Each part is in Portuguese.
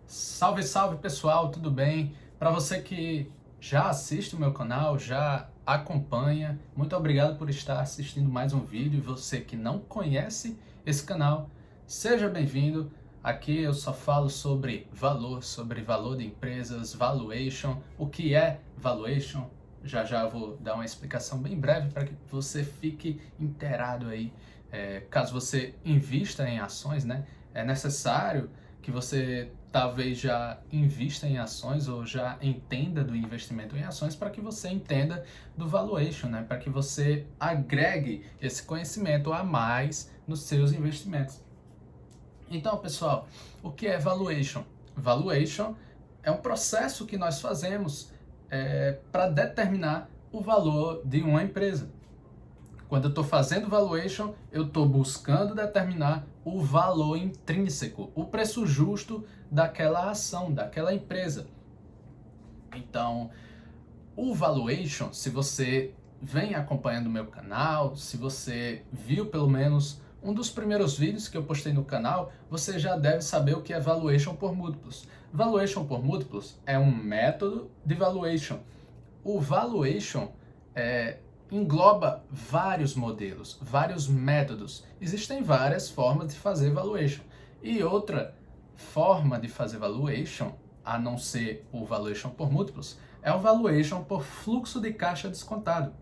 Salve, salve pessoal, tudo bem? Para você que já assiste o meu canal, já acompanha, muito obrigado por estar assistindo mais um vídeo. E você que não conhece esse canal, seja bem-vindo. Aqui eu só falo sobre valor de empresas, valuation, o que é valuation. Já já eu vou dar uma explicação bem breve para que você fique inteirado aí. Caso você invista em ações, né? É necessário que você talvez já invista em ações ou já entenda do investimento em ações para que você entenda do valuation, né? Para que você agregue esse conhecimento a mais nos seus investimentos. Então, pessoal, o que é valuation? Valuation é um processo que nós fazemos para determinar o valor de uma empresa. Quando eu estou fazendo valuation, eu estou buscando determinar o valor intrínseco, o preço justo daquela ação, daquela empresa. Então, o valuation, se você vem acompanhando o meu canal, se você viu pelo menos um dos primeiros vídeos que eu postei no canal, você já deve saber o que é valuation por múltiplos. Valuation por múltiplos é um método de valuation. O valuation engloba vários modelos, vários métodos. Existem várias formas de fazer valuation. E outra forma de fazer valuation, a não ser o valuation por múltiplos, é o valuation por fluxo de caixa descontado.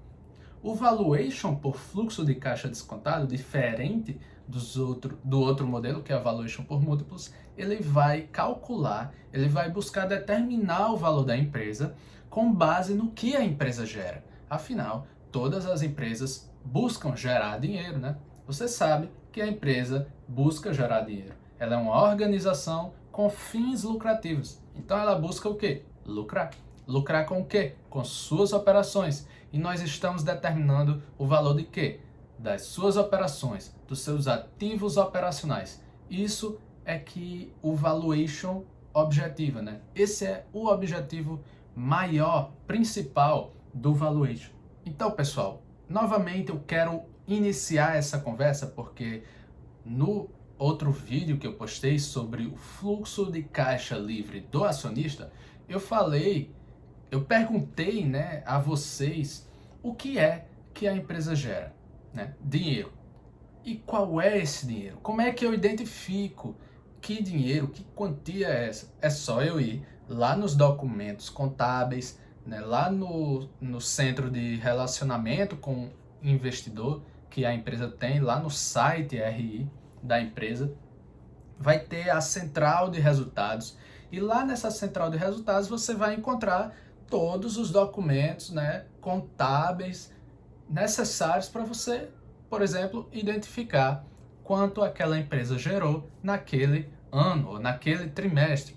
O valuation por fluxo de caixa descontado, diferente do outro modelo, que é a valuation por múltiplos, ele vai calcular, ele vai buscar determinar o valor da empresa com base no que a empresa gera. Afinal, todas as empresas buscam gerar dinheiro, né? Você sabe que a empresa busca gerar dinheiro. Ela é uma organização com fins lucrativos. Então ela busca o quê? Lucrar. Lucrar com o quê? Com suas operações. E nós estamos determinando o valor de quê? Das suas operações, dos seus ativos operacionais. Isso é que o valuation objetiva, né? Esse é o objetivo maior, principal do valuation. Então, pessoal, novamente eu quero iniciar essa conversa porque no outro vídeo que eu postei sobre o fluxo de caixa livre do acionista, eu perguntei, né, a vocês o que é que a empresa gera, né? Dinheiro. E qual é esse dinheiro? Como é que eu identifico que dinheiro, que quantia é essa? É só eu ir lá nos documentos contábeis, né, lá no centro de relacionamento com investidor que a empresa tem, lá no site RI da empresa, vai ter a central de resultados. E lá nessa central de resultados você vai encontrar todos os documentos, né, contábeis necessários para você, por exemplo, identificar quanto aquela empresa gerou naquele ano ou naquele trimestre.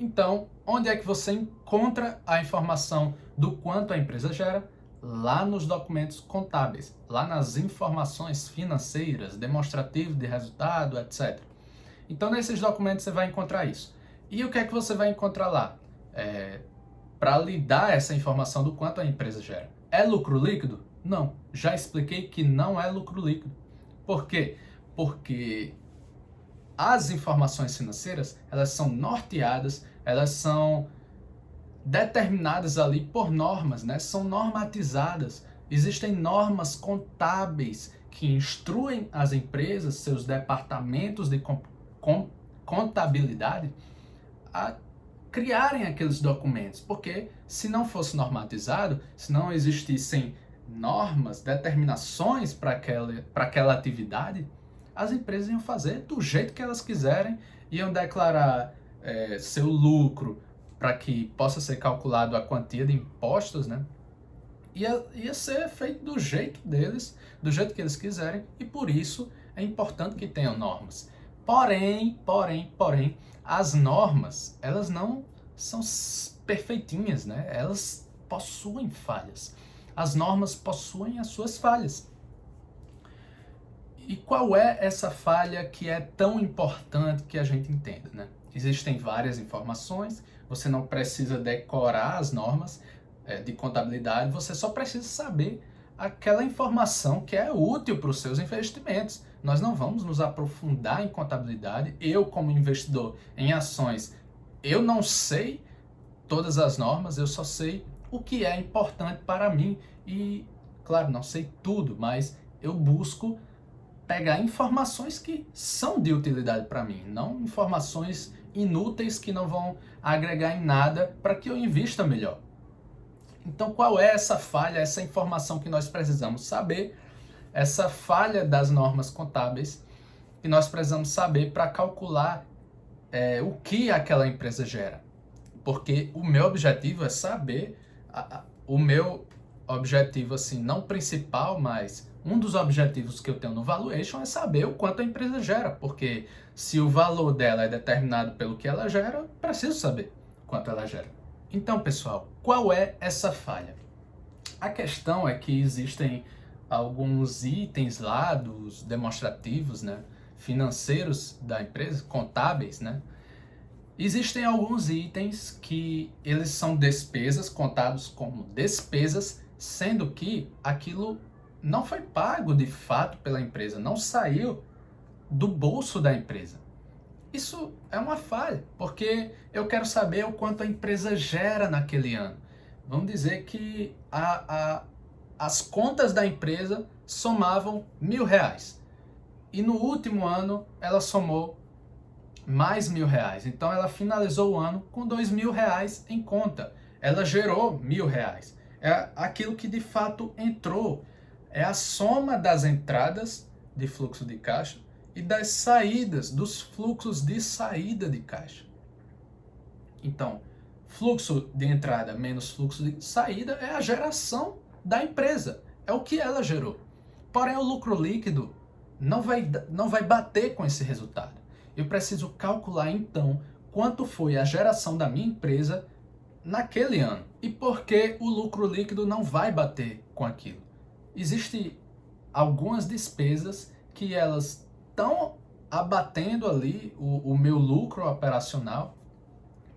Então, onde é que você encontra a informação do quanto a empresa gera? Lá nos documentos contábeis, lá nas informações financeiras, demonstrativo de resultado, etc. Então, nesses documentos você vai encontrar isso. E o que é que você vai encontrar lá? Para lhe dar essa informação do quanto a empresa gera. É lucro líquido? Não. Já expliquei que não é lucro líquido. Por quê? Porque as informações financeiras, elas são norteadas, elas são determinadas ali por normas, né? São normatizadas. Existem normas contábeis que instruem as empresas, seus departamentos de contabilidade, a criarem aqueles documentos, porque se não fosse normatizado, se não existissem normas, determinações para aquela atividade, as empresas iam fazer do jeito que elas quiserem, iam declarar seu lucro para que possa ser calculado a quantia de impostos, né? Ia ser feito do jeito deles, do jeito que eles quiserem, e por isso é importante que tenham normas. Porém, as normas, elas não são perfeitinhas, né? Elas possuem falhas. As normas possuem as suas falhas. E qual é essa falha que é tão importante que a gente entenda, né? Existem várias informações, você não precisa decorar as normas de contabilidade, você só precisa saber aquela informação que é útil para os seus investimentos. nós não vamos nos aprofundar em contabilidade. Eu, como investidor em ações, eu não sei todas as normas, eu só sei o que é importante para mim e, claro, não sei tudo, mas eu busco pegar informações que são de utilidade para mim, não informações inúteis que não vão agregar em nada para que eu invista melhor. Então, qual é essa falha, essa informação que nós precisamos saber, essa falha das normas contábeis que nós precisamos saber para calcular o que aquela empresa gera? Porque o meu objetivo é saber, o meu objetivo, assim, não principal, mas um dos objetivos que eu tenho no valuation é saber o quanto a empresa gera, porque se o valor dela é determinado pelo que ela gera, eu preciso saber quanto ela gera. Então, pessoal, qual é essa falha? A questão é que existem alguns itens lá dos demonstrativos, né, financeiros da empresa, contábeis, né? Existem alguns itens que eles são despesas, contados como despesas, sendo que aquilo não foi pago de fato pela empresa, não saiu do bolso da empresa. Isso é uma falha, porque eu quero saber o quanto a empresa gera naquele ano. Vamos dizer que as contas da empresa somavam R$ 1.000 e no último ano ela somou mais R$ 1.000. Então ela finalizou o ano com R$ 2.000 em conta. Ela gerou R$ 1.000. É aquilo que de fato entrou. É a soma das entradas de fluxo de caixa e das saídas, dos fluxos de saída de caixa. Então, fluxo de entrada menos fluxo de saída é a geração da empresa. É o que ela gerou. Porém, o lucro líquido não vai bater com esse resultado. Eu preciso calcular, então, quanto foi a geração da minha empresa naquele ano. E por que o lucro líquido não vai bater com aquilo? Existem algumas despesas que elas estão abatendo ali o meu lucro operacional,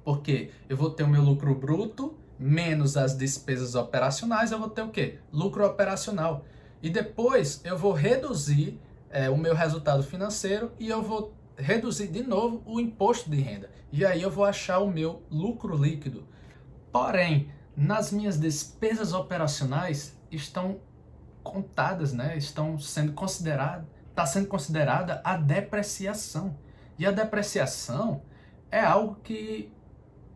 porque eu vou ter o meu lucro bruto menos as despesas operacionais, eu vou ter o quê? Lucro operacional. E depois eu vou reduzir o meu resultado financeiro e eu vou reduzir de novo o imposto de renda. E aí eu vou achar o meu lucro líquido. Porém, nas minhas despesas operacionais estão contadas, né? Está sendo considerada a depreciação. E a depreciação é algo que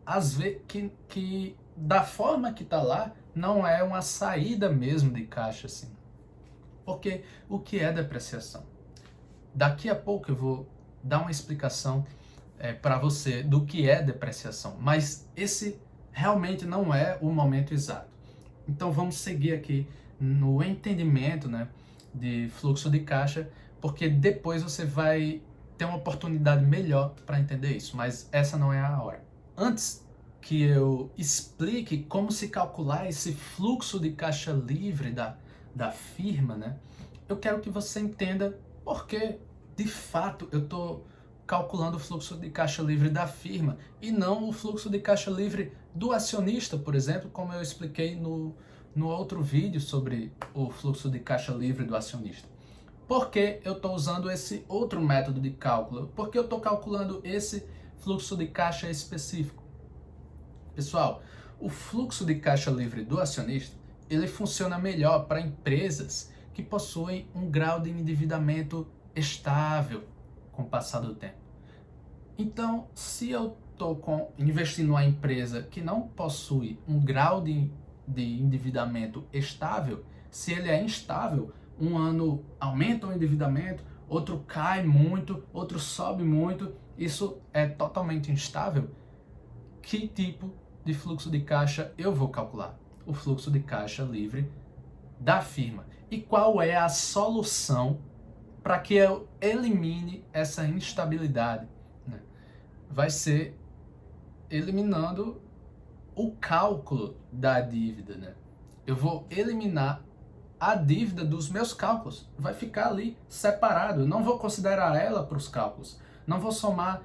às vezes que da forma que está lá não é uma saída mesmo de caixa assim. Porque o que é depreciação? Daqui a pouco eu vou dar uma explicação para você do que é depreciação, mas esse realmente não é o momento exato. Então vamos seguir aqui no entendimento, né, de fluxo de caixa, porque depois você vai ter uma oportunidade melhor para entender isso, mas essa não é a hora. Antes que eu explique como se calcular esse fluxo de caixa livre da firma, né, eu quero que você entenda por que, de fato, eu estou calculando o fluxo de caixa livre da firma e não o fluxo de caixa livre do acionista, por exemplo, como eu expliquei no outro vídeo sobre o fluxo de caixa livre do acionista. Por que eu estou usando esse outro método de cálculo? Por que eu estou calculando esse fluxo de caixa específico? Pessoal, o fluxo de caixa livre do acionista, ele funciona melhor para empresas que possuem um grau de endividamento estável com o passar do tempo. Então, se eu estou investindo em uma empresa que não possui um grau de endividamento estável, se ele é instável, um ano aumenta o endividamento, outro cai muito, outro sobe muito, isso é totalmente instável, que tipo de fluxo de caixa eu vou calcular? O fluxo de caixa livre da firma. E qual é a solução para que eu elimine essa instabilidade? Vai ser eliminando o cálculo da dívida, né? Eu vou eliminar a dívida dos meus cálculos. Vai ficar ali separado. Eu não vou considerar ela para os cálculos. Não vou somar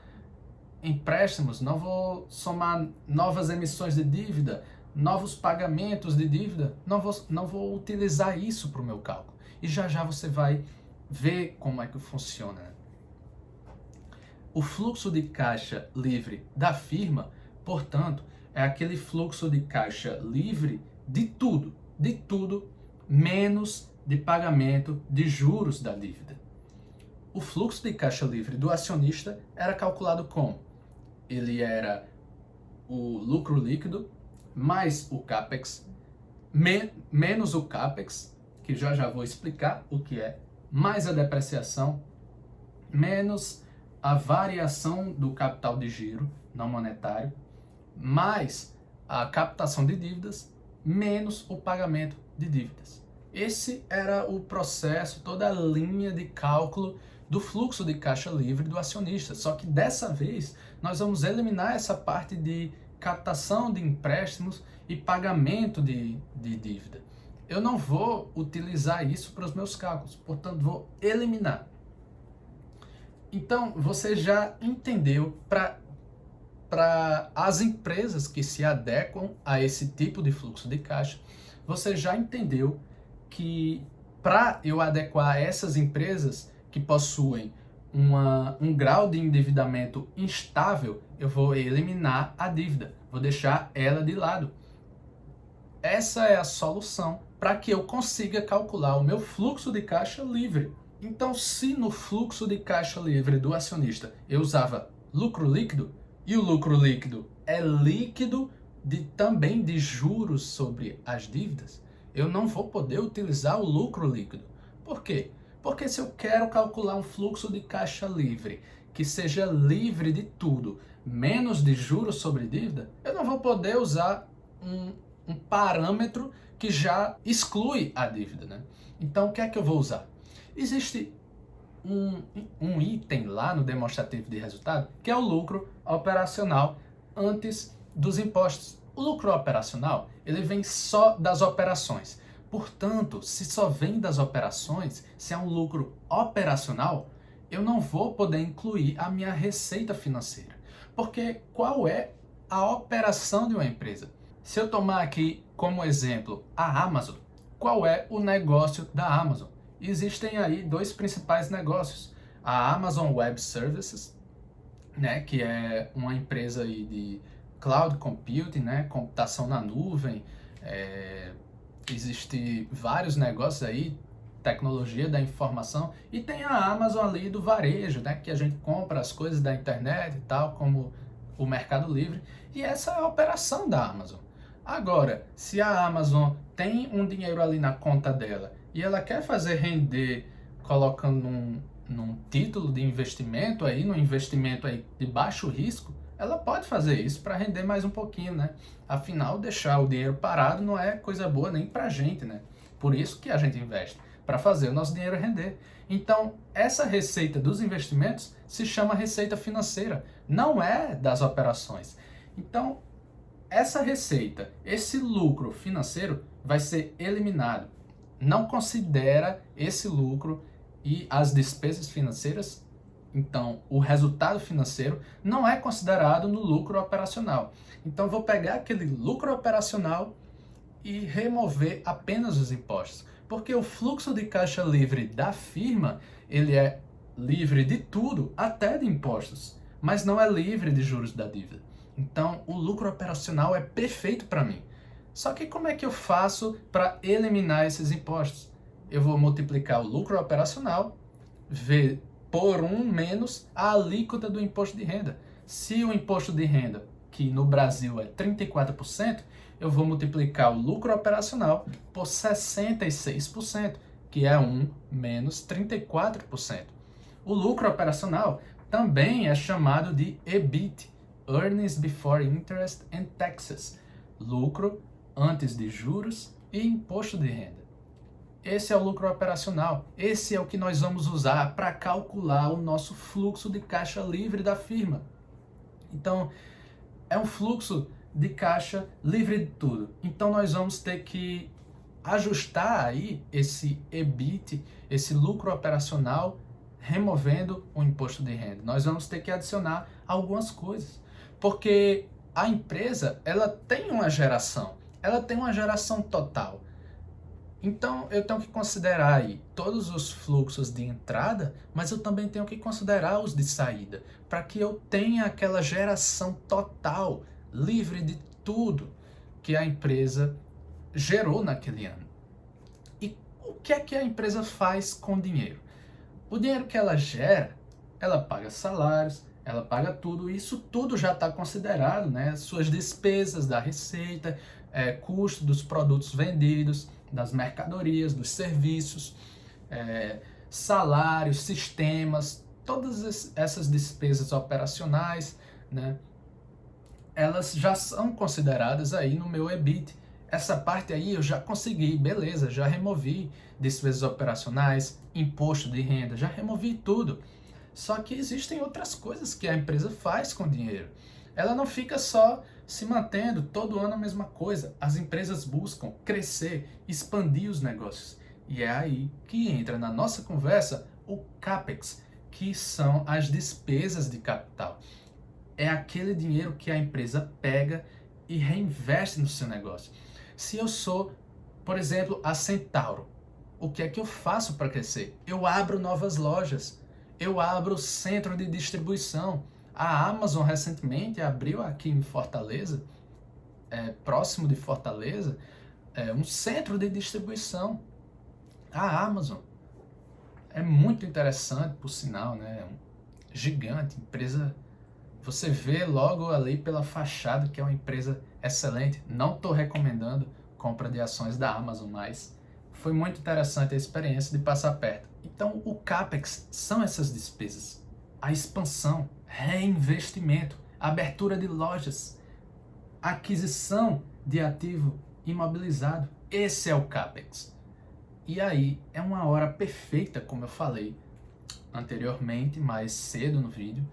empréstimos, não vou somar novas emissões de dívida, novos pagamentos de dívida. Não vou utilizar isso para o meu cálculo. E já já você vai ver como é que funciona, né? O fluxo de caixa livre da firma, portanto, é aquele fluxo de caixa livre de tudo, menos de pagamento de juros da dívida. O fluxo de caixa livre do acionista era calculado como? Ele era o lucro líquido mais o CAPEX, menos o CAPEX, que já vou explicar o que é, mais a depreciação, menos a variação do capital de giro não monetário, mais a captação de dívidas, menos o pagamento de dívidas. Esse era o processo, toda a linha de cálculo do fluxo de caixa livre do acionista. Só que dessa vez nós vamos eliminar essa parte de captação de empréstimos e pagamento de dívida. Eu não vou utilizar isso para os meus cálculos, portanto vou eliminar. Então, você já entendeu para as empresas que se adequam a esse tipo de fluxo de caixa, você já entendeu que para eu adequar essas empresas que possuem um grau de endividamento instável, eu vou eliminar a dívida, vou deixar ela de lado. Essa é a solução para que eu consiga calcular o meu fluxo de caixa livre. Então, se no fluxo de caixa livre do acionista eu usava lucro líquido, e o lucro líquido é líquido também de juros sobre as dívidas, eu não vou poder utilizar o lucro líquido. Por quê? Porque se eu quero calcular um fluxo de caixa livre que seja livre de tudo, menos de juros sobre dívida, eu não vou poder usar um parâmetro que já exclui a dívida, né? Então, o que é que eu vou usar? Existe um item lá no demonstrativo de resultado que é o lucro operacional antes dos impostos. O lucro operacional, ele vem só das operações. Portanto, se só vem das operações, se é um lucro operacional, eu não vou poder incluir a minha receita financeira. Porque qual é a operação de uma empresa? Se eu tomar aqui como exemplo a Amazon, qual é o negócio da Amazon? Existem aí dois principais negócios. A Amazon Web Services, né, que é uma empresa aí de cloud computing, né, computação na nuvem. Existem vários negócios aí, tecnologia da informação, e tem a Amazon ali do varejo, né, que a gente compra as coisas da internet e tal, como o Mercado Livre, e essa é a operação da Amazon. Agora, se a Amazon tem um dinheiro ali na conta dela e ela quer fazer render colocando num título de investimento aí, num investimento aí de baixo risco, ela pode fazer isso para render mais um pouquinho, né? Afinal, deixar o dinheiro parado não é coisa boa nem para a gente, né? Por isso que a gente investe, para fazer o nosso dinheiro render. Então, essa receita dos investimentos se chama receita financeira, não é das operações. Então, essa receita, esse lucro financeiro vai ser eliminado. Não considera esse lucro e as despesas financeiras. Então, o resultado financeiro não é considerado no lucro operacional. Então, vou pegar aquele lucro operacional e remover apenas os impostos. Porque o fluxo de caixa livre da firma, ele é livre de tudo, até de impostos, mas não é livre de juros da dívida. Então, o lucro operacional é perfeito para mim. Só que como é que eu faço para eliminar esses impostos? Eu vou multiplicar o lucro operacional por 1 menos a alíquota do imposto de renda. Se o imposto de renda, que no Brasil é 34%, eu vou multiplicar o lucro operacional por 66%, que é 1 menos 34%. O lucro operacional também é chamado de EBIT, Earnings Before Interest and Taxes, lucro antes de juros e imposto de renda. Esse é o lucro operacional, esse é o que nós vamos usar para calcular o nosso fluxo de caixa livre da firma. Então, é um fluxo de caixa livre de tudo. Então, nós vamos ter que ajustar aí esse EBIT, esse lucro operacional, removendo o imposto de renda. Nós vamos ter que adicionar algumas coisas. Porque a empresa, ela tem uma geração total. Então, eu tenho que considerar aí todos os fluxos de entrada, mas eu também tenho que considerar os de saída, para que eu tenha aquela geração total, livre de tudo que a empresa gerou naquele ano. E o que é que a empresa faz com o dinheiro? O dinheiro que ela gera, ela paga salários, ela paga tudo, isso tudo já está considerado, né? Suas despesas da receita, custo dos produtos vendidos, das mercadorias, dos serviços, salários, sistemas, todas essas despesas operacionais, né? Elas já são consideradas aí no meu EBIT. Essa parte aí eu já consegui, beleza, já removi despesas operacionais, imposto de renda, já removi tudo. Só que existem outras coisas que a empresa faz com o dinheiro. Ela não fica só se mantendo todo ano a mesma coisa. As empresas buscam crescer, expandir os negócios. E é aí que entra na nossa conversa o CAPEX, que são as despesas de capital. É aquele dinheiro que a empresa pega e reinveste no seu negócio. Se eu sou, por exemplo, a Centauro, o que é que eu faço para crescer? Eu abro novas lojas, eu abro centro de distribuição. A Amazon recentemente abriu aqui em Fortaleza, próximo de Fortaleza, um centro de distribuição. A Amazon é muito interessante, por sinal, né? É um gigante, empresa. Você vê logo ali pela fachada que é uma empresa excelente. Não estou recomendando compra de ações da Amazon, mas foi muito interessante a experiência de passar perto. Então, o CAPEX são essas despesas. A expansão, reinvestimento, abertura de lojas, aquisição de ativo imobilizado. Esse é o CAPEX. E aí, é uma hora perfeita, como eu falei anteriormente, mais cedo no vídeo,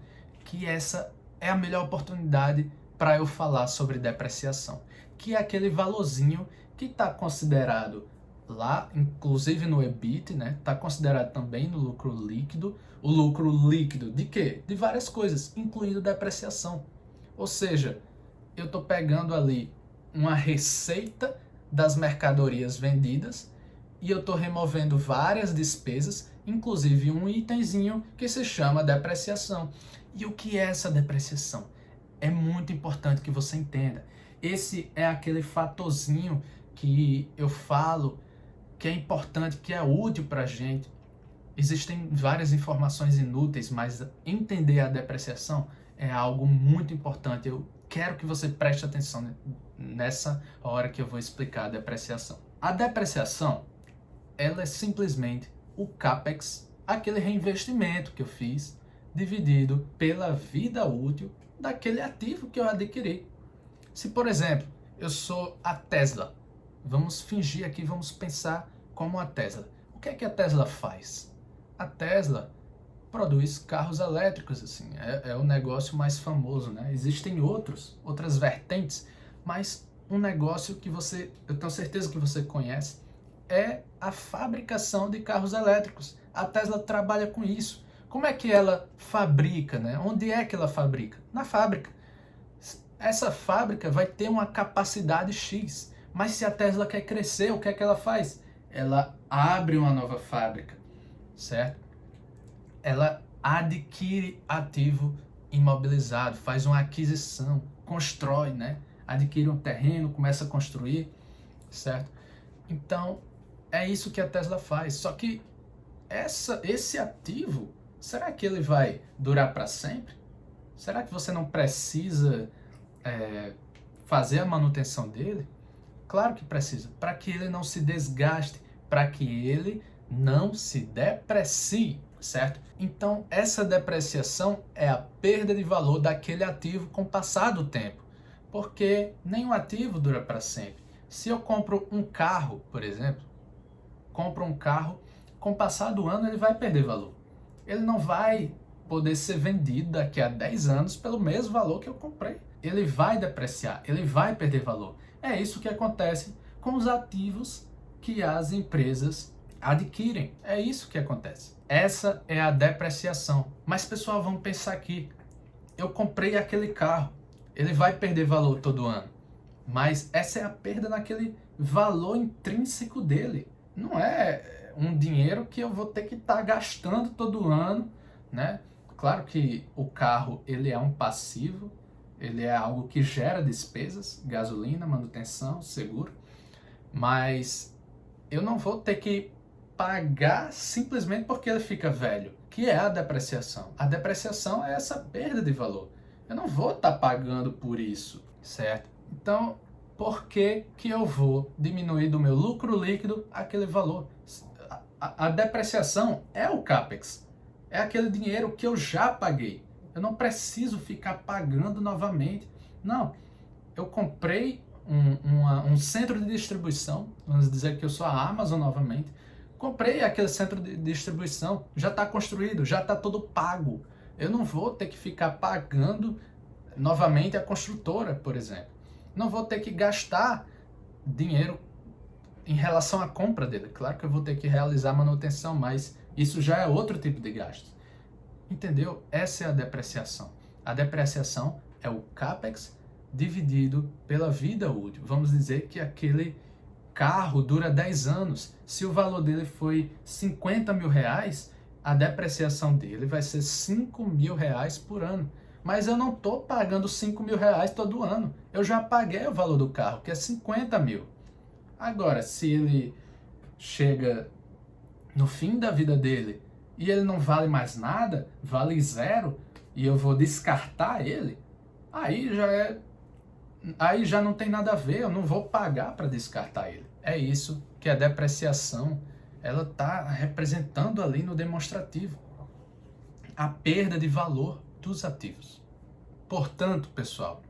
que essa é a melhor oportunidade para eu falar sobre depreciação, que é aquele valorzinho que está considerado lá, inclusive no EBIT, né? Está considerado também no lucro líquido. O lucro líquido de quê? De várias coisas, incluindo depreciação. Ou seja, eu estou pegando ali uma receita das mercadorias vendidas e eu estou removendo várias despesas, inclusive um itemzinho que se chama depreciação. E o que é essa depreciação? É muito importante que você entenda. Esse é aquele fatorzinho que eu falo que é importante, que é útil para a gente. Existem várias informações inúteis, mas entender a depreciação é algo muito importante. Eu quero que você preste atenção nessa hora que eu vou explicar a depreciação. A depreciação, ela é simplesmente o CAPEX, aquele reinvestimento que eu fiz, dividido pela vida útil daquele ativo que eu adquiri. Se, por exemplo, eu sou a Tesla, vamos fingir aqui, vamos pensar como a Tesla. O que é que a Tesla faz? A Tesla produz carros elétricos, assim, é o negócio mais famoso, né? Existem outras vertentes, mas um negócio que eu tenho certeza que você conhece, é a fabricação de carros elétricos. A Tesla trabalha com isso. Como é que ela fabrica, né? Onde é que ela fabrica? Na fábrica. Essa fábrica vai ter uma capacidade X, mas se a Tesla quer crescer, o que é que ela faz? Ela abre uma nova fábrica, certo? Ela adquire ativo imobilizado, faz uma aquisição, constrói, né? Adquire um terreno, começa a construir, certo? Então, é isso que a Tesla faz. Só que esse ativo, será que ele vai durar para sempre? Será que você não precisa fazer a manutenção dele? Claro que precisa, para que ele não se desgaste, para que ele não se deprecie, certo? Então, essa depreciação é a perda de valor daquele ativo com o passar do tempo, porque nenhum ativo dura para sempre. Se eu compro um carro, por exemplo, com o passar do ano ele vai perder valor. Ele não vai poder ser vendido daqui a 10 anos pelo mesmo valor que eu comprei. Ele vai depreciar, ele vai perder valor. É isso que acontece com os ativos que as empresas adquirem. É isso que acontece. Essa é a depreciação. Mas, pessoal, vamos pensar aqui. Eu comprei aquele carro, ele vai perder valor todo ano. Mas essa é a perda naquele valor intrínseco dele. não é um dinheiro que eu vou ter que estar gastando todo ano, né? Claro que o carro, ele é um passivo, ele é algo que gera despesas, gasolina, manutenção, seguro, mas eu não vou ter que pagar simplesmente porque ele fica velho, que é a depreciação. A depreciação é essa perda de valor. Eu não vou estar pagando por isso, certo? Então, por que que eu vou diminuir do meu lucro líquido aquele valor? A depreciação é o CAPEX, é aquele dinheiro que eu já paguei. Eu não preciso ficar pagando novamente. Não, eu comprei um centro de distribuição, vamos dizer que eu sou a Amazon novamente, comprei aquele centro de distribuição, já está construído, já está todo pago. Eu não vou ter que ficar pagando novamente a construtora, por exemplo. Não vou ter que gastar dinheiro em relação à compra dele. Claro que eu vou ter que realizar manutenção, mas isso já é outro tipo de gasto. Entendeu? Essa é a depreciação. A depreciação é o CAPEX dividido pela vida útil. Vamos dizer que aquele carro dura 10 anos. Se o valor dele foi 50 mil reais, a depreciação dele vai ser 5 mil reais por ano. Mas eu não estou pagando 5 mil reais todo ano. Eu já paguei o valor do carro, que é 50 mil. Agora, se ele chega no fim da vida dele e ele não vale mais nada, vale zero, e eu vou descartar ele, aí já não tem nada a ver, eu não vou pagar para descartar ele. É isso que a depreciação ela está representando ali no demonstrativo. A perda de valor dos ativos. Portanto, pessoal,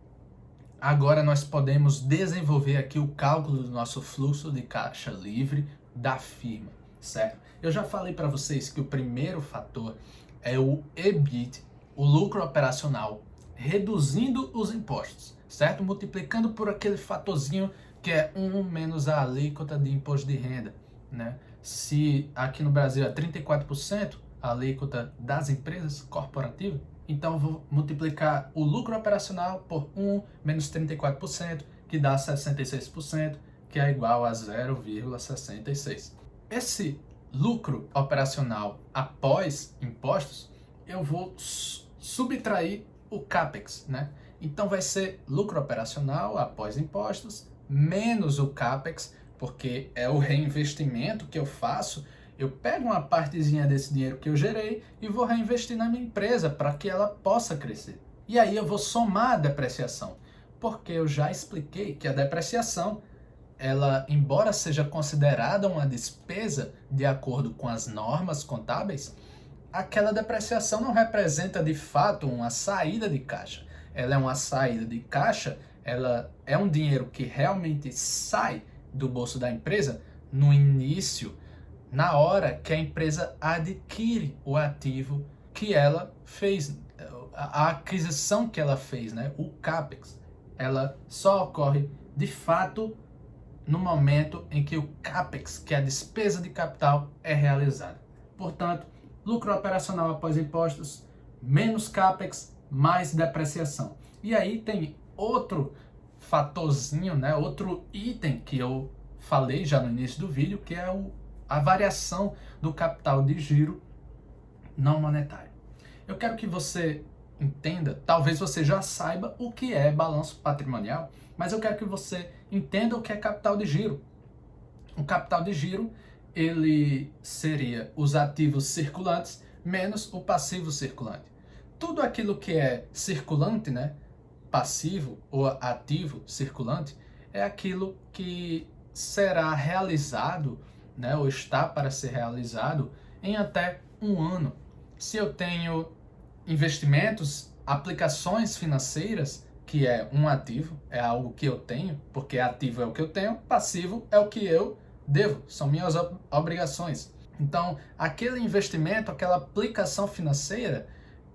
agora nós podemos desenvolver aqui o cálculo do nosso fluxo de caixa livre da firma, certo? Eu já falei para vocês que o primeiro fator é o EBIT, o lucro operacional, reduzindo os impostos, certo? Multiplicando por aquele fatorzinho que é 1 menos a alíquota de imposto de renda, né? Se aqui no Brasil é 34% a alíquota das empresas corporativas, então eu vou multiplicar o lucro operacional por 1 menos 34%, que dá 66%, que é igual a 0,66. Esse lucro operacional após impostos, eu vou subtrair o CAPEX, né? Então vai ser lucro operacional após impostos, menos o CAPEX, porque é o reinvestimento que eu faço. Eu pego uma partezinha desse dinheiro que eu gerei e vou reinvestir na minha empresa para que ela possa crescer. E aí eu vou somar a depreciação, porque eu já expliquei que a depreciação, ela, embora seja considerada uma despesa de acordo com as normas contábeis, aquela depreciação não representa de fato uma saída de caixa. Ela é uma saída de caixa, ela é um dinheiro que realmente sai do bolso da empresa no início, na hora que a empresa adquire o ativo que ela fez, a aquisição que ela fez, né? O CAPEX, ela só ocorre de fato no momento em que o CAPEX, que é a despesa de capital, é realizada. Portanto, lucro operacional após impostos, menos CAPEX, mais depreciação. E aí tem outro fatorzinho, né? Outro item que eu falei já no início do vídeo, que é a variação do capital de giro não monetário. Eu quero que você entenda, talvez você já saiba o que é balanço patrimonial, mas eu quero que você entenda o que é capital de giro. O capital de giro, ele seria os ativos circulantes menos o passivo circulante. Tudo aquilo que é circulante, né, passivo ou ativo circulante, é aquilo que será realizado, né, ou está para ser realizado em até um ano. Se eu tenho investimentos, aplicações financeiras, que é um ativo, é algo que eu tenho, porque ativo é o que eu tenho, passivo é o que eu devo, são minhas obrigações. Então, aquele investimento, aquela aplicação financeira,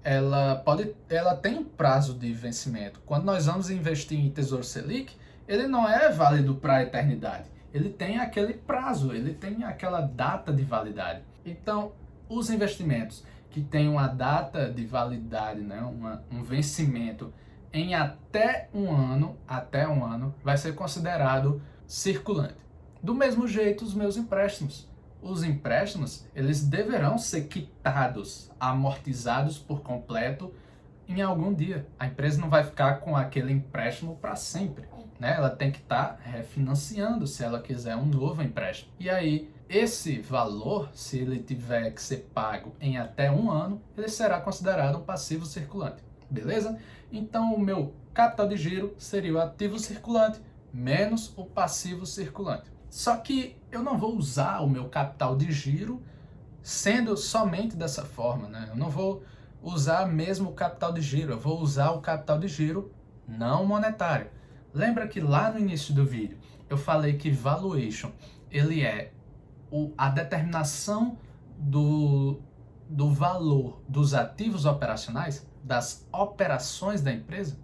ela tem um prazo de vencimento. Quando nós vamos investir em Tesouro Selic, ele não é válido para a eternidade. Ele tem aquele prazo, ele tem aquela data de validade. Então, os investimentos que têm uma data de validade, né, um vencimento em até um ano, vai ser considerado circulante. Do mesmo jeito, os meus empréstimos. Os empréstimos, eles deverão ser quitados, amortizados por completo em algum dia. A empresa não vai ficar com aquele empréstimo para sempre, né? Ela tem que estar refinanciando se ela quiser um novo empréstimo. E aí, esse valor, se ele tiver que ser pago em até um ano, ele será considerado um passivo circulante, beleza? Então, o meu capital de giro seria o ativo circulante menos o passivo circulante. Só que eu não vou usar o meu capital de giro sendo somente dessa forma, né? Eu não vou usar mesmo o capital de giro, eu vou usar o capital de giro não monetário. Lembra que lá no início do vídeo eu falei que valuation, ele é a determinação do valor dos ativos operacionais, das operações da empresa?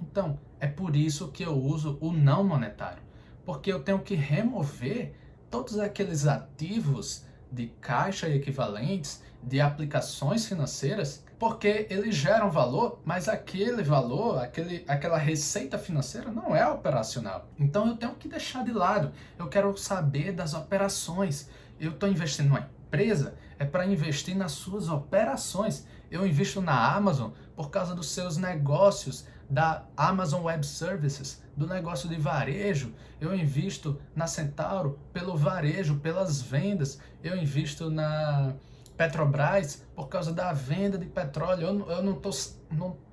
Então, é por isso que eu uso o não monetário, porque eu tenho que remover todos aqueles ativos de caixa e equivalentes, de aplicações financeiras, porque eles geram valor, mas aquele valor, aquela receita financeira não é operacional. Então eu tenho que deixar de lado. Eu quero saber das operações. Eu estou investindo numa empresa, é para investir nas suas operações. Eu invisto na Amazon por causa dos seus negócios, da Amazon Web Services, do negócio de varejo. Eu invisto na Centauro pelo varejo, pelas vendas. Eu invisto na Petrobras por causa da venda de petróleo. Eu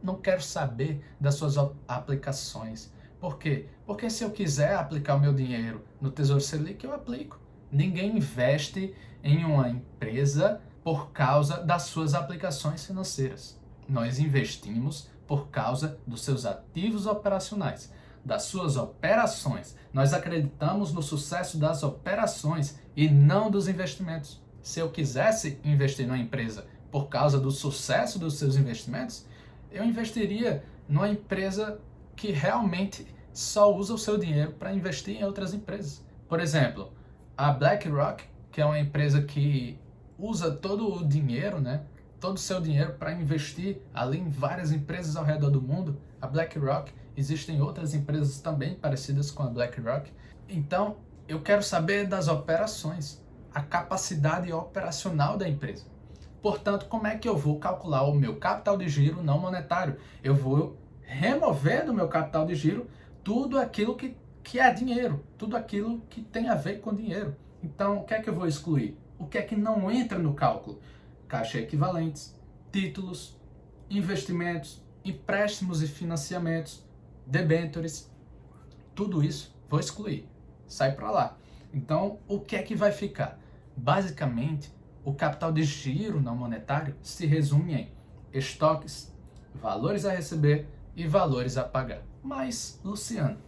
não quero saber das suas aplicações. Por quê? Porque se eu quiser aplicar o meu dinheiro no Tesouro Selic, eu aplico. Ninguém investe em uma empresa por causa das suas aplicações financeiras. Nós investimos por causa dos seus ativos operacionais, das suas operações. Nós acreditamos no sucesso das operações e não dos investimentos. Se eu quisesse investir numa empresa por causa do sucesso dos seus investimentos, eu investiria numa empresa que realmente só usa o seu dinheiro para investir em outras empresas. Por exemplo, a BlackRock, que é uma empresa que usa todo o dinheiro, né? Todo o seu dinheiro para investir ali em várias empresas ao redor do mundo. A BlackRock, existem outras empresas também parecidas com a BlackRock. Então, eu quero saber das operações, a capacidade operacional da empresa. Portanto, como é que eu vou calcular o meu capital de giro não monetário? Eu vou remover do meu capital de giro tudo aquilo que é dinheiro, tudo aquilo que tem a ver com dinheiro. Então, o que é que eu vou excluir? O que é que não entra no cálculo? Caixa equivalentes, títulos, investimentos, empréstimos e financiamentos, debêntures, tudo isso vou excluir. Sai para lá. Então, o que é que vai ficar? Basicamente, o capital de giro não monetário se resume em estoques, valores a receber e valores a pagar. Mas, Luciano,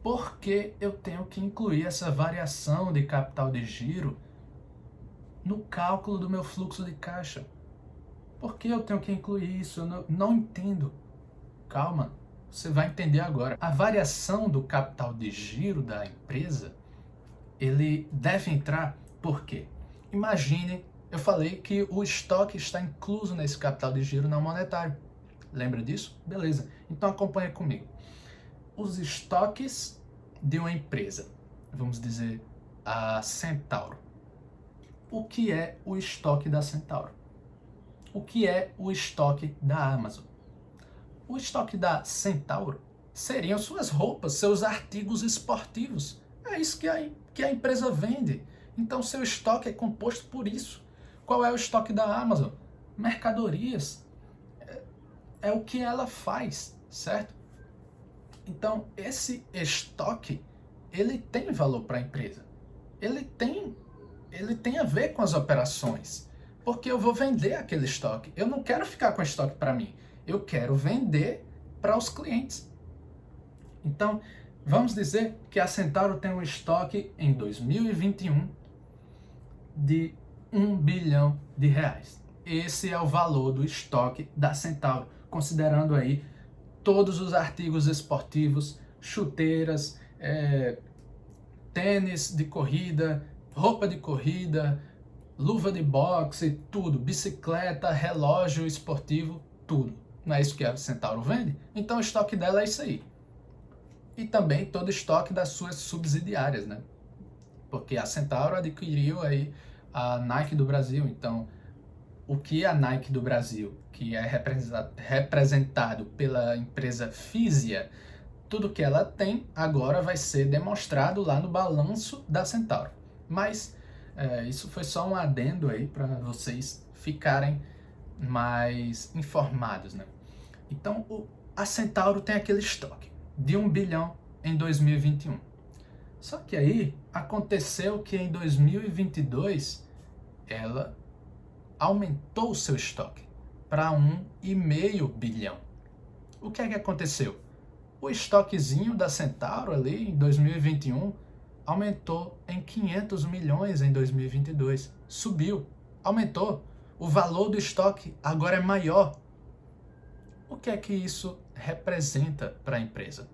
por que eu tenho que incluir essa variação de capital de giro no cálculo do meu fluxo de caixa? Por que eu tenho que incluir isso? Eu não entendo. Calma, você vai entender agora. A variação do capital de giro da empresa, ele deve entrar por quê? Imagine, eu falei que o estoque está incluso nesse capital de giro não monetário. Lembra disso? Beleza. Então acompanha comigo. Os estoques de uma empresa, vamos dizer a Centauro. O que é o estoque da Centauro? O que é o estoque da Amazon? O estoque da Centauro seriam suas roupas, seus artigos esportivos. É isso que a empresa vende. Então, seu estoque é composto por isso. Qual é o estoque da Amazon? Mercadorias. É o que ela faz, certo? Então, esse estoque, ele tem valor para a empresa. Ele tem a ver com as operações. Porque eu vou vender aquele estoque. Eu não quero ficar com estoque para mim. Eu quero vender para os clientes. Então, vamos dizer que a Centauro tem um estoque em 2021 de R$1 bilhão. Esse é o valor do estoque da Centauro, considerando aí todos os artigos esportivos, chuteiras, tênis de corrida, roupa de corrida, luva de boxe, tudo, bicicleta, relógio esportivo, tudo. Não é isso que a Centauro vende? Então o estoque dela é isso aí. E também todo o estoque das suas subsidiárias, né? porque a Centauro adquiriu aí a Nike do Brasil. Então, o que a Nike do Brasil, que é representado pela empresa Fisia, tudo que ela tem agora vai ser demonstrado lá no balanço da Centauro. Mas isso foi só um adendo aí para vocês ficarem mais informados, né? Então, a Centauro tem aquele estoque de 1 bilhão em 2021. Só que aí aconteceu que em 2022 ela aumentou o seu estoque para 1,5 bilhão. O que é que aconteceu? O estoquezinho da Centauro ali em 2021 aumentou em 500 milhões em 2022. Subiu, aumentou. O valor do estoque agora é maior. O que é que isso representa para a empresa?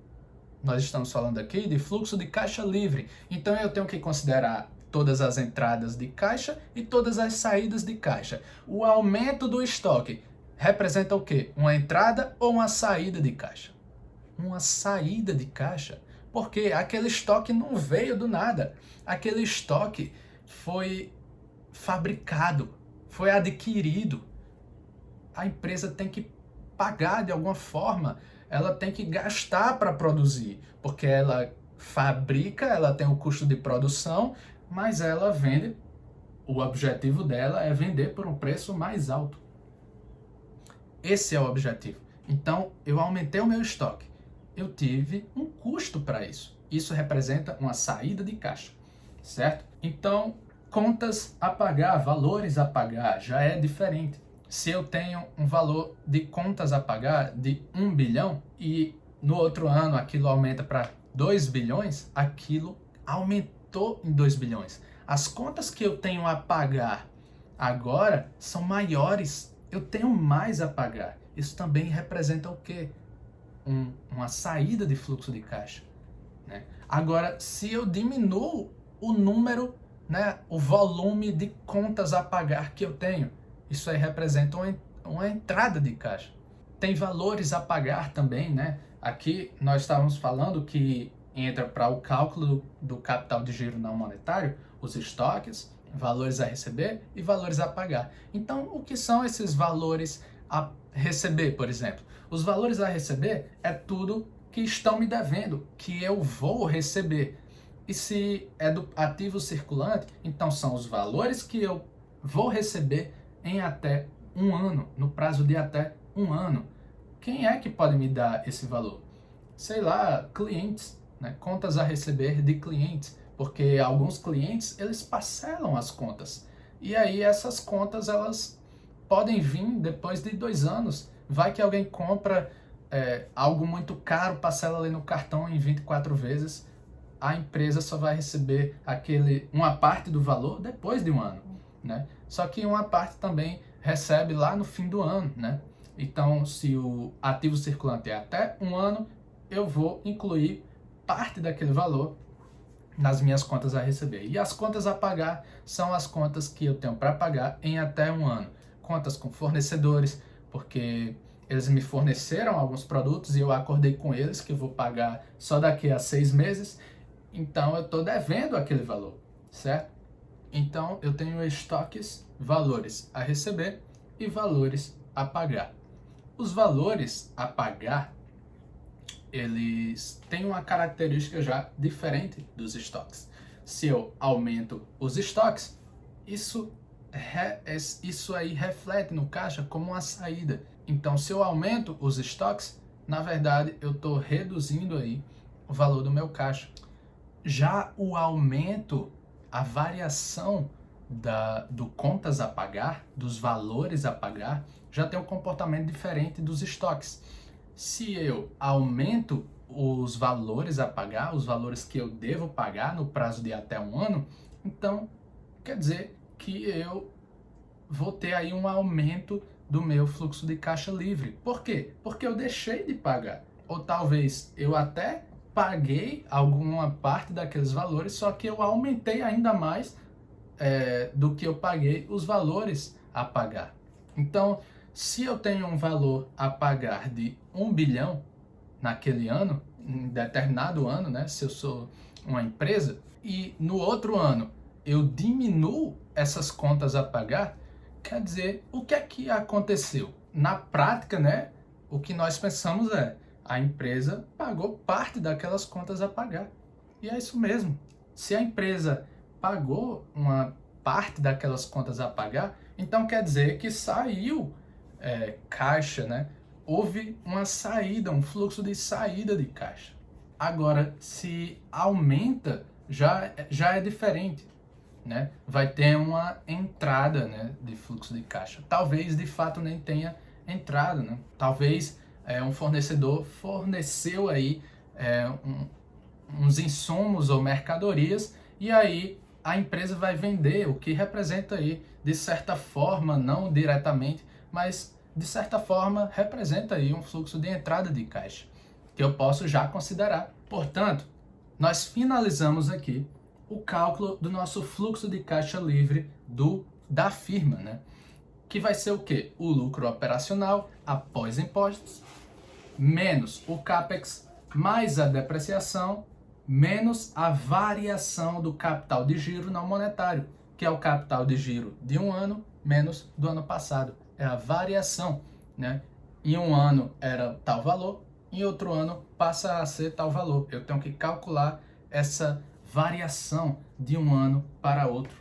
Nós estamos falando aqui de fluxo de caixa livre. Então eu tenho que considerar todas as entradas de caixa e todas as saídas de caixa. O aumento do estoque representa o quê? Uma entrada ou uma saída de caixa? Uma saída de caixa. Porque aquele estoque não veio do nada. Aquele estoque foi fabricado, foi adquirido. A empresa tem que pagar de alguma forma, ela tem que gastar para produzir, porque ela fabrica, ela tem o custo de produção, mas ela vende, o objetivo dela é vender por um preço mais alto. Esse é o objetivo. Então, eu aumentei o meu estoque. Eu tive um custo para isso. Isso representa uma saída de caixa, certo? Então, contas a pagar, valores a pagar, já é diferente. Se eu tenho um valor de contas a pagar de 1 bilhão e no outro ano aquilo aumenta para 2 bilhões, aquilo aumentou em 2 bilhões. As contas que eu tenho a pagar agora são maiores, eu tenho mais a pagar. Isso também representa o quê? Uma saída de fluxo de caixa, né? Agora, se eu diminuo o número, né, o volume de contas a pagar que eu tenho, isso aí representa uma entrada de caixa. Tem valores a pagar também, né? Aqui nós estávamos falando que entra para o cálculo do capital de giro não monetário, os estoques, valores a receber e valores a pagar. Então, o que são esses valores a receber, por exemplo? Os valores a receber é tudo que estão me devendo, que eu vou receber. E se é do ativo circulante, então são os valores que eu vou receber em até um ano, no prazo de até um ano. Quem é que pode me dar esse valor? Sei lá, clientes, né? Contas a receber de clientes, porque alguns clientes, eles parcelam as contas. E aí essas contas, elas podem vir depois de 2 anos. Vai que alguém compra algo muito caro, parcela ali no cartão em 24 vezes, a empresa só vai receber uma parte do valor depois de um ano, né? Só que uma parte também recebe lá no fim do ano, né? Então, se o ativo circulante é até um ano, eu vou incluir parte daquele valor nas minhas contas a receber. E as contas a pagar são as contas que eu tenho para pagar em até um ano. Contas com fornecedores, porque eles me forneceram alguns produtos e eu acordei com eles que eu vou pagar só daqui a 6 meses. Então, eu estou devendo aquele valor, certo? Então, eu tenho estoques, valores a receber e valores a pagar. Os valores a pagar, eles têm uma característica já diferente dos estoques. Se eu aumento os estoques, isso aí reflete no caixa como uma saída. Então, se eu aumento os estoques, na verdade, eu estou reduzindo aí o valor do meu caixa. Já o aumento, a variação do contas a pagar, dos valores a pagar, já tem um comportamento diferente dos estoques. Se eu aumento os valores a pagar, os valores que eu devo pagar no prazo de até um ano, então quer dizer que eu vou ter aí um aumento do meu fluxo de caixa livre. Por quê? Porque eu deixei de pagar. Ou talvez eu até paguei alguma parte daqueles valores, só que eu aumentei ainda mais do que eu paguei os valores a pagar. Então, se eu tenho um valor a pagar de 1 bilhão naquele ano, em determinado ano, né? Se eu sou uma empresa e no outro ano eu diminuo essas contas a pagar, quer dizer, o que é que aconteceu? Na prática, né, o que nós pensamos é, a empresa pagou parte daquelas contas a pagar. E é isso mesmo. Se a empresa pagou uma parte daquelas contas a pagar, então quer dizer que saiu caixa, né? Houve uma saída, um fluxo de saída de caixa. Agora, se aumenta, já é diferente, né? Vai ter uma entrada, né, de fluxo de caixa. Talvez de fato nem tenha entrada, né? Talvez um fornecedor forneceu aí uns insumos ou mercadorias e aí a empresa vai vender, o que representa aí, de certa forma, não diretamente, mas de certa forma representa aí um fluxo de entrada de caixa, que eu posso já considerar. Portanto, nós finalizamos aqui o cálculo do nosso fluxo de caixa livre da firma, né? Que vai ser o quê? O lucro operacional após impostos, menos o CAPEX, mais a depreciação, menos a variação do capital de giro não monetário, que é o capital de giro de um ano menos do ano passado. É a variação, né? Em um ano era tal valor, em outro ano passa a ser tal valor. Eu tenho que calcular essa variação de um ano para outro.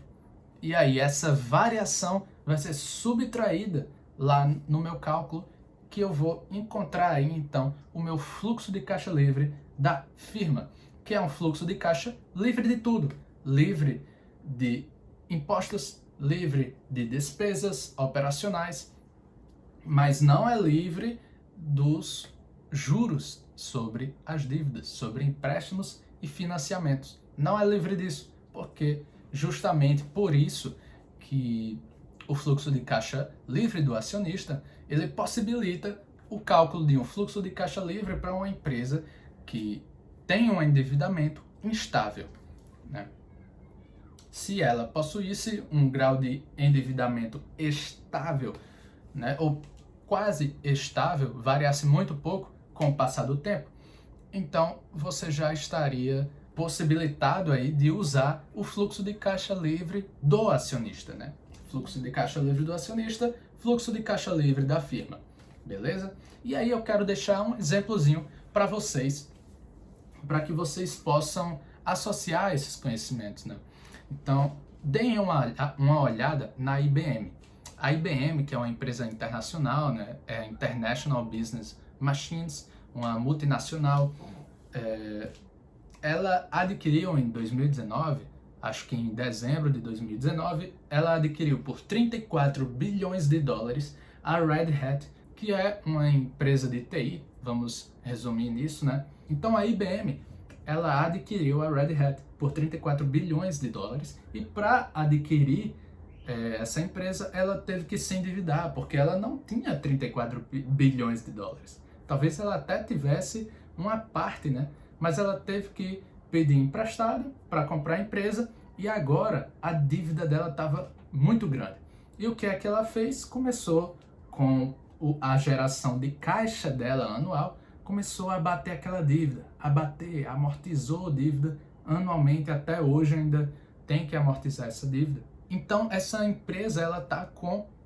E aí essa variação vai ser subtraída lá no meu cálculo, que eu vou encontrar aí então o meu fluxo de caixa livre da firma, que é um fluxo de caixa livre de tudo, livre de impostos, livre de despesas operacionais, mas não é livre dos juros sobre as dívidas, sobre empréstimos e financiamentos. Não é livre disso, porque justamente por isso que o fluxo de caixa livre do acionista, ele possibilita o cálculo de um fluxo de caixa livre para uma empresa que tem um endividamento instável, né? Se ela possuísse um grau de endividamento estável, né, ou quase estável, variasse muito pouco com o passar do tempo, então você já estaria possibilitado aí de usar o fluxo de caixa livre do acionista, né? Fluxo de caixa livre do acionista, fluxo de caixa livre da firma, beleza? E aí eu quero deixar um exemplozinho para vocês, para que vocês possam associar esses conhecimentos, né? Então, deem uma olhada na IBM. A IBM, que é uma empresa internacional, né, é International Business Machines, uma multinacional, ela adquiriu em 2019, acho que em dezembro de 2019, ela adquiriu por 34 bilhões de dólares a Red Hat, que é uma empresa de TI, vamos resumir nisso, né? Então a IBM, ela adquiriu a Red Hat por 34 bilhões de dólares e para adquirir essa empresa, ela teve que se endividar, porque ela não tinha 34 bilhões de dólares. Talvez ela até tivesse uma parte, né? Mas ela teve que pedir emprestado para comprar a empresa e agora a dívida dela estava muito grande. E o que é que ela fez? Começou com a geração de caixa dela anual, começou a bater aquela dívida, amortizou a dívida anualmente, até hoje ainda tem que amortizar essa dívida. Então essa empresa,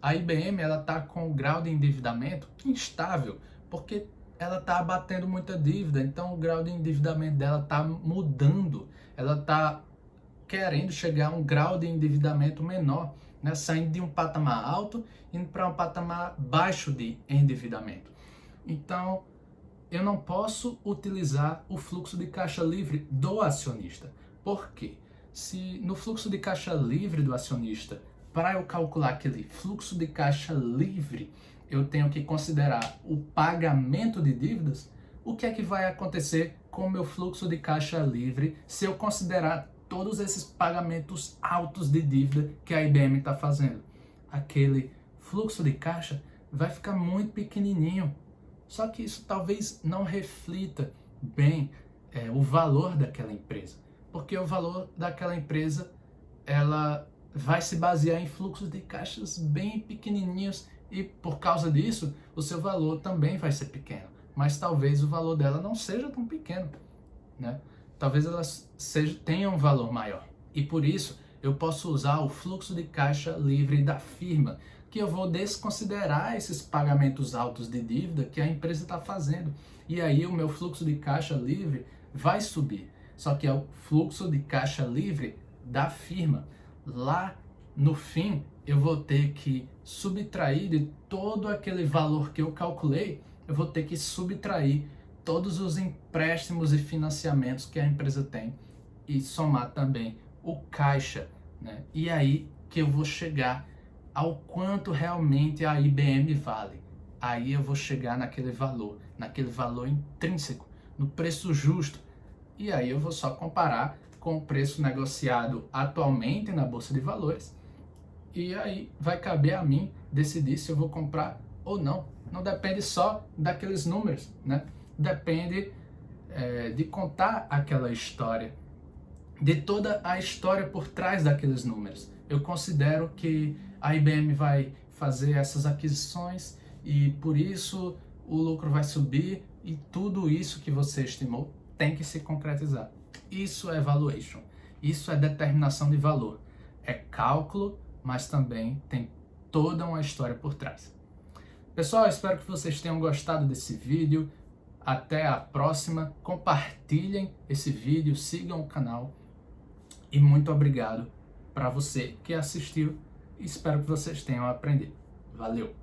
a IBM, ela tá com um grau de endividamento instável, porque ela está abatendo muita dívida, então o grau de endividamento dela está mudando, ela está querendo chegar a um grau de endividamento menor, né? Saindo de um patamar alto indo para um patamar baixo de endividamento. Então, eu não posso utilizar o fluxo de caixa livre do acionista. Por quê? Se no fluxo de caixa livre do acionista, para eu calcular aquele fluxo de caixa livre, eu tenho que considerar o pagamento de dívidas, o que é que vai acontecer com o meu fluxo de caixa livre se eu considerar todos esses pagamentos altos de dívida que a IBM está fazendo? Aquele fluxo de caixa vai ficar muito pequenininho. Só que isso talvez não reflita bem o valor daquela empresa, porque o valor daquela empresa ela vai se basear em fluxos de caixas bem pequenininhos e por causa disso o seu valor também vai ser pequeno, mas talvez o valor dela não seja tão pequeno, né? talvez elas tenham um valor maior. E por isso eu posso usar o fluxo de caixa livre da firma, que eu vou desconsiderar esses pagamentos altos de dívida que a empresa está fazendo. E aí o meu fluxo de caixa livre vai subir. Só que é o fluxo de caixa livre da firma. Lá no fim, eu vou ter que subtrair de todo aquele valor que eu calculei, eu vou ter que subtrair todos os empréstimos e financiamentos que a empresa tem e somar também o caixa, né? E aí que eu vou chegar ao quanto realmente a IBM vale. Aí eu vou chegar naquele valor intrínseco, no preço justo. E aí eu vou só comparar com o preço negociado atualmente na Bolsa de Valores. E aí vai caber a mim decidir se eu vou comprar ou não. Não depende só daqueles números, né? Depende de contar aquela história, de toda a história por trás daqueles números. Eu considero que a IBM vai fazer essas aquisições e por isso o lucro vai subir e tudo isso que você estimou tem que se concretizar. Isso é valuation, isso é determinação de valor, é cálculo, mas também tem toda uma história por trás. Pessoal, espero que vocês tenham gostado desse vídeo. Até a próxima. Compartilhem esse vídeo, sigam o canal. E muito obrigado para você que assistiu. Espero que vocês tenham aprendido. Valeu!